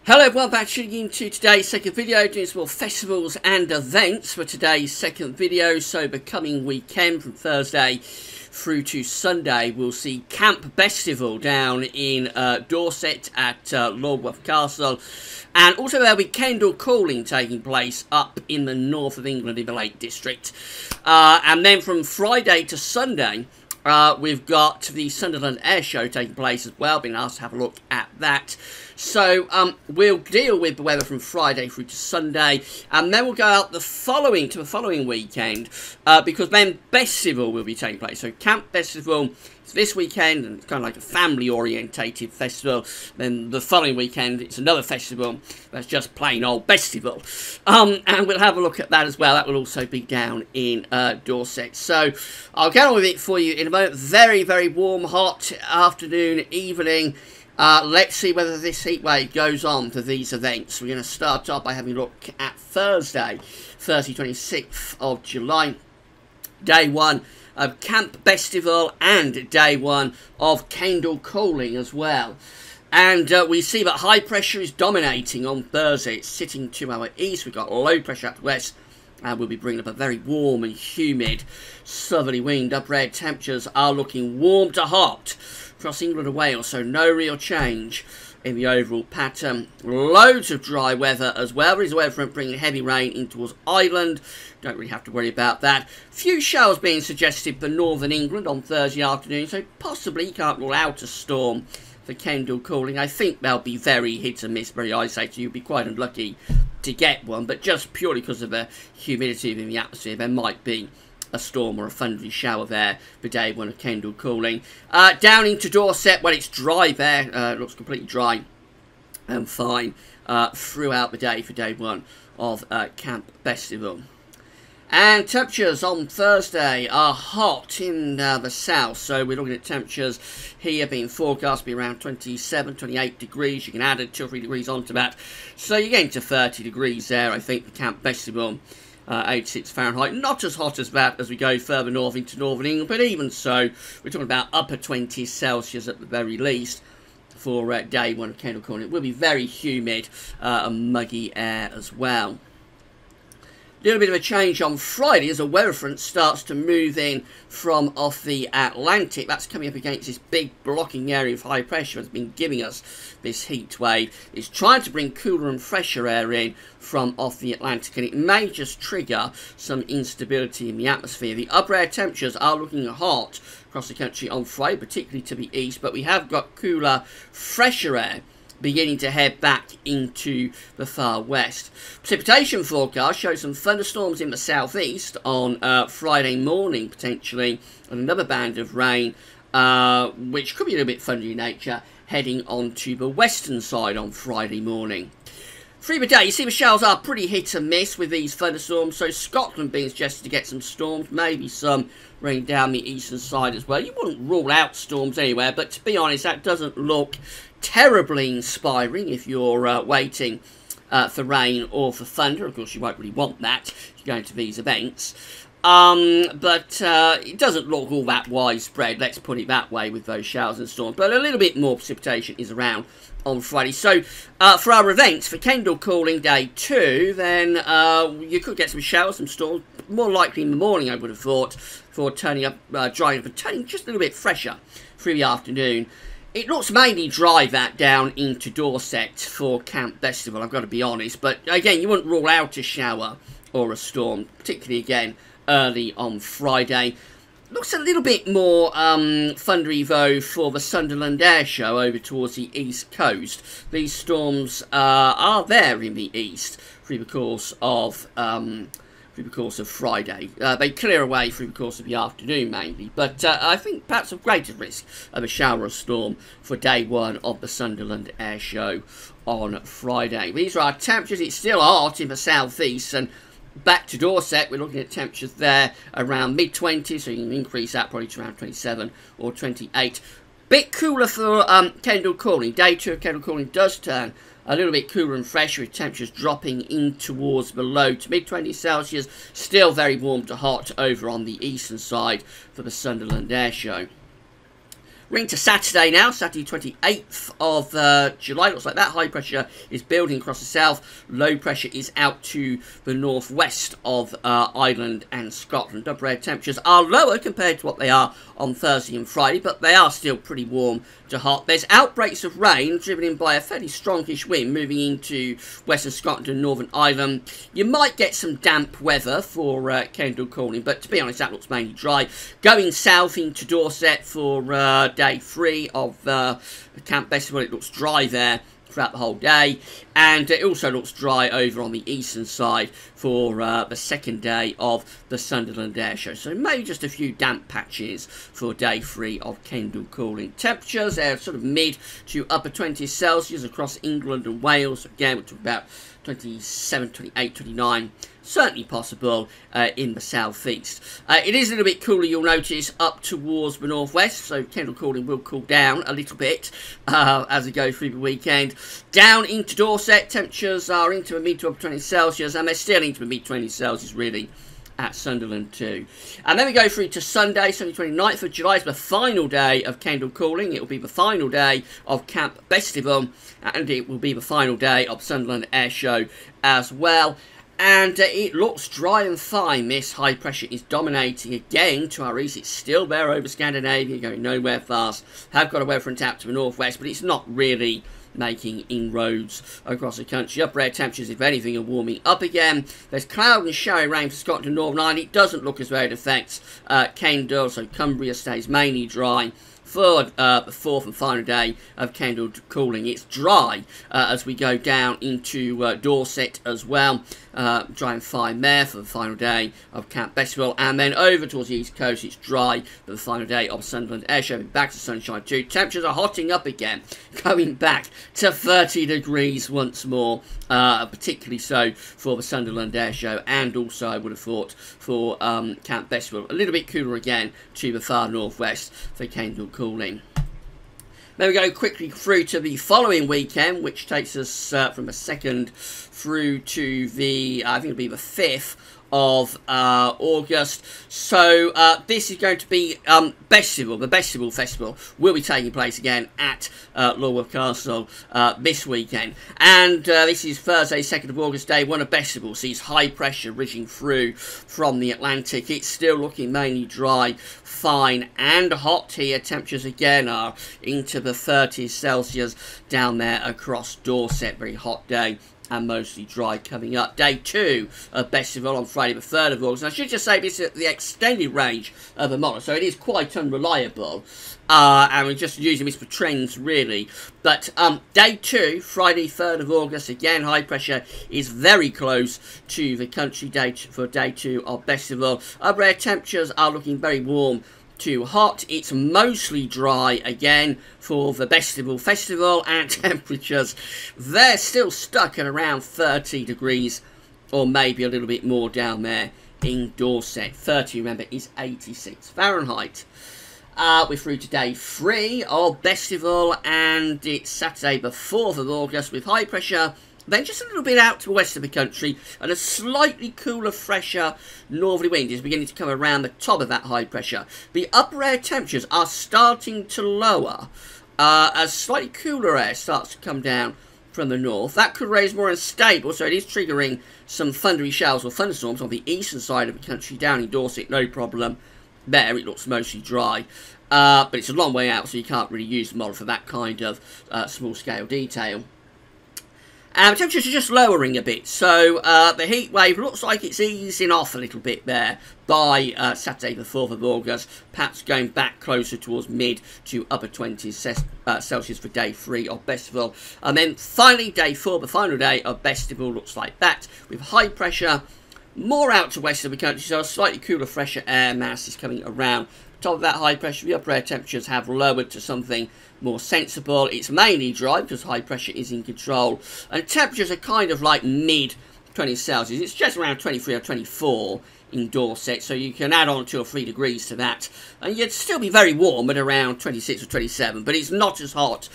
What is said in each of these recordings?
Hello everyone, back tuning into today's second video, doing some more festivals and events for today's second video. So the coming weekend from Thursday through to Sunday, we'll see Camp Bestival down in Dorset at Lordworth Castle. And also there'll be Kendal calling taking place up in the north of England in the Lake District. And then from Friday to Sunday, we've got the Sunderland Air Show taking place as well. Been asked to have a look at that. So we'll deal with the weather from Friday through to Sunday, and then we'll go out the following weekend because then Bestival will be taking place. So Camp Bestival is this weekend, and it's kind of like a family-orientated festival. Then the following weekend, it's another festival that's just plain old Bestival, and we'll have a look at that as well. That will also be down in Dorset. So I'll get on with it for you in a moment. Very, very warm, hot afternoon, evening. Let's see whether this heat wave goes on for these events. We're going to start off by having a look at Thursday, 26th of July, day one of Camp Bestival and day one of Kendal calling as well. And we see that high pressure is dominating on Thursday. It's sitting to our east. We've got low pressure out west. And we'll be bringing up a very warm and humid southerly wind. Upper temperatures are looking warm to hot across England and Wales, so no real change in the overall pattern. Loads of dry weather as well. There is a weather front bringing heavy rain in towards Ireland. Don't really have to worry about that. Few showers being suggested for northern England on Thursday afternoon, so possibly you can't rule out a storm for Kendal calling. I think they'll be very hit and miss, very isolated. You'll be quite unlucky to get one, but just purely because of the humidity in the atmosphere, there might be a storm or a thundery shower there for day one of Kendal calling. Down into Dorset, well, it's dry there. It looks completely dry and fine throughout the day for day one of Camp Bestival. And temperatures on Thursday are hot in the south, so we're looking at temperatures here being forecast to be around 27, 28 degrees. You can add 2 or 3 degrees onto that, so you're getting to 30 degrees there, I think, for Camp Bestival. 86 Fahrenheit, not as hot as that as we go further north into northern England, but even so, we're talking about upper 20s Celsius at the very least for day one of Kendal calling. It will be very humid and muggy air as well. A little bit of a change on Friday as a weather front starts to move in from off the Atlantic. That's coming up against this big blocking area of high pressure that's been giving us this heat wave. It's trying to bring cooler and fresher air in from off the Atlantic, and it may just trigger some instability in the atmosphere. The upper air temperatures are looking hot across the country on Friday, particularly to the east, but we have got cooler, fresher air beginning to head back into the far west. Precipitation forecast shows some thunderstorms in the southeast on Friday morning, potentially, and another band of rain, which could be a little bit thundery in nature, heading onto the western side on Friday morning. Through the day, you see the showers are pretty hit and miss with these thunderstorms, so Scotland being suggested to get some storms, maybe some rain down the eastern side as well. You wouldn't rule out storms anywhere, but to be honest, that doesn't look terribly inspiring if you're waiting for rain or for thunder. Of course, you won't really want that if you're going to these events. But it doesn't look all that widespread, let's put it that way, with those showers and storms. But a little bit more precipitation is around on Friday. So for our events, for Kendal calling day 2, then you could get some showers, some storms, more likely in the morning, I would have thought, for turning up, drying up and turning just a little bit fresher through the afternoon. It looks mainly dry that down into Dorset for Camp Bestival, I've got to be honest. But again, you wouldn't rule out a shower or a storm, particularly again early on Friday. Looks a little bit more thundery though for the Sunderland Air Show over towards the east coast. These storms are there in the east through the course of Friday. They clear away through the course of the afternoon mainly, but I think perhaps of greater risk of a shower or storm for day one of the Sunderland Air Show on Friday. These are our temperatures. It's still hot in the southeast, and back to Dorset, we're looking at temperatures there around mid-20s, so you can increase that probably to around 27 or 28. Bit cooler for Kendal calling. Day 2 of Kendal calling does turn a little bit cooler and fresher, with temperatures dropping in towards the low to mid-20s Celsius. Still very warm to hot over on the eastern side for the Sunderland Air Show. We're into Saturday now, Saturday 28th of July. Looks like that high pressure is building across the south. Low pressure is out to the northwest of Ireland and Scotland. Upper air temperatures are lower compared to what they are on Thursday and Friday, but they are still pretty warm to hot. There's outbreaks of rain driven in by a fairly strongish wind moving into western Scotland and Northern Ireland. You might get some damp weather for Kendal calling, but to be honest, that looks mainly dry. Going south into Dorset for day 3 of Camp Bestival, it looks dry there throughout the whole day, and it also looks dry over on the eastern side for the second day of the Sunderland air show. So maybe just a few damp patches for day 3 of Kendal cooling. Temperatures are sort of mid to upper 20s Celsius across England and Wales. Again, we're talking about 27, 28, 29. Certainly possible in the southeast. It is a little bit cooler, you'll notice, up towards the northwest, so Kendal cooling will cool down a little bit as we go through the weekend. Down into Dorset, temperatures are into the mid to upper 20 Celsius, and they're still into the mid 20 Celsius really at Sunderland too. And then we go through to Sunday, Sunday 29th of July. It's the final day of Kendal cooling. It will be the final day of Camp Bestival, and it will be the final day of Sunderland air show as well. And it looks dry and fine. This high pressure is dominating again to our east. It's still there over Scandinavia, going nowhere fast. Have got a weather front out to the northwest, but it's not really making inroads across the country. Upper air temperatures, if anything, are warming up again. There's cloud and showery rain for Scotland and Northern Ireland. It doesn't look as though it affects Kendal, so Cumbria stays mainly dry. For the fourth and final day of Kendal cooling. It's dry as we go down into Dorset as well. Dry and fine there for the final day of Camp Bestival. And then over towards the east coast, it's dry for the final day of Sunderland air show. Back to sunshine too. Temperatures are hotting up again, going back to 30 degrees once more. Particularly so for the Sunderland air show, and also I would have thought for Camp Bestival. A little bit cooler again to the far northwest for Kendal cooling. Then we go quickly through to the following weekend, which takes us from the 2nd through to the, I think it'll be the 5th of August. So this is going to be Bestival. The Bestival Festival will be taking place again at Lorworth Castle this weekend. And this is Thursday, 2nd of August, day 1 of Bestival. Sees high pressure ridging through from the Atlantic. It's still looking mainly dry, fine and hot here. Temperatures again are into the 30s Celsius down there across Dorset. Very hot day and mostly dry coming up. Day 2 of Bestival on Friday the 3rd of August. And I should just say this is the extended range of the model, so it is quite unreliable. And we're just using this for trends really. But day 2, Friday 3rd of August, again high pressure is very close to the country date for day 2 of Bestival. Upper air temperatures are looking very warm to hot. It's mostly dry again for the Bestival Festival, and temperatures, they're still stuck at around 30 degrees or maybe a little bit more down there in Dorset. 30, remember, is 86 Fahrenheit. We're through to day 3 of Bestival, and it's Saturday the 4th of August with high pressure, then just a little bit out to the west of the country, and a slightly cooler, fresher northerly wind is beginning to come around the top of that high pressure. The upper air temperatures are starting to lower as slightly cooler air starts to come down from the north. That could raise more unstable, so it is triggering some thundery showers or thunderstorms on the eastern side of the country. Down in Dorset, no problem there. It looks mostly dry. But it's a long way out, so you can't really use the model for that kind of small-scale detail. Temperatures are just lowering a bit, so the heat wave looks like it's easing off a little bit there by Saturday the 4th of August, perhaps going back closer towards mid to upper 20s Celsius for day 3 of Bestival. And then finally day 4, the final day of Bestival, looks like that, with high pressure more out to west of the country, so a slightly cooler, fresher air mass is coming around. Top of that high pressure, the upper air temperatures have lowered to something more sensible. It's mainly dry because high pressure is in control, and temperatures are kind of like mid 20 Celsius. It's just around 23 or 24 in Dorset, so you can add on 2 or 3 degrees to that, and you'd still be very warm at around 26 or 27, but it's not as hot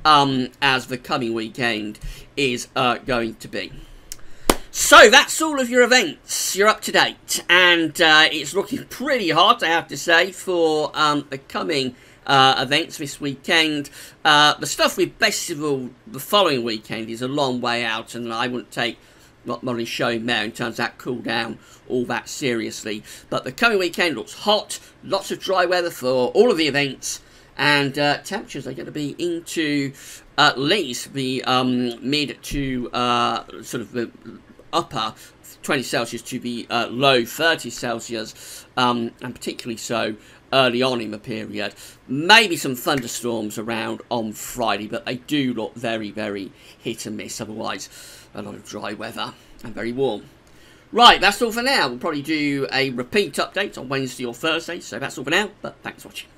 as the coming weekend is going to be. So that's all of your events. You're up to date, and it's looking pretty hot, I have to say, for the coming events this weekend. The stuff with Bestival the following weekend is a long way out, and I wouldn't take not really showing there in terms of that cool down all that seriously. But the coming weekend looks hot, lots of dry weather for all of the events, and temperatures are going to be into at least the mid to sort of the upper 20 Celsius to the low 30 Celsius, and particularly so early on in the period. Maybe some thunderstorms around on Friday, but they do look very, very hit and miss. Otherwise, a lot of dry weather and very warm. Right, that's all for now. We'll probably do a repeat update on Wednesday or Thursday, so that's all for now, but thanks for watching.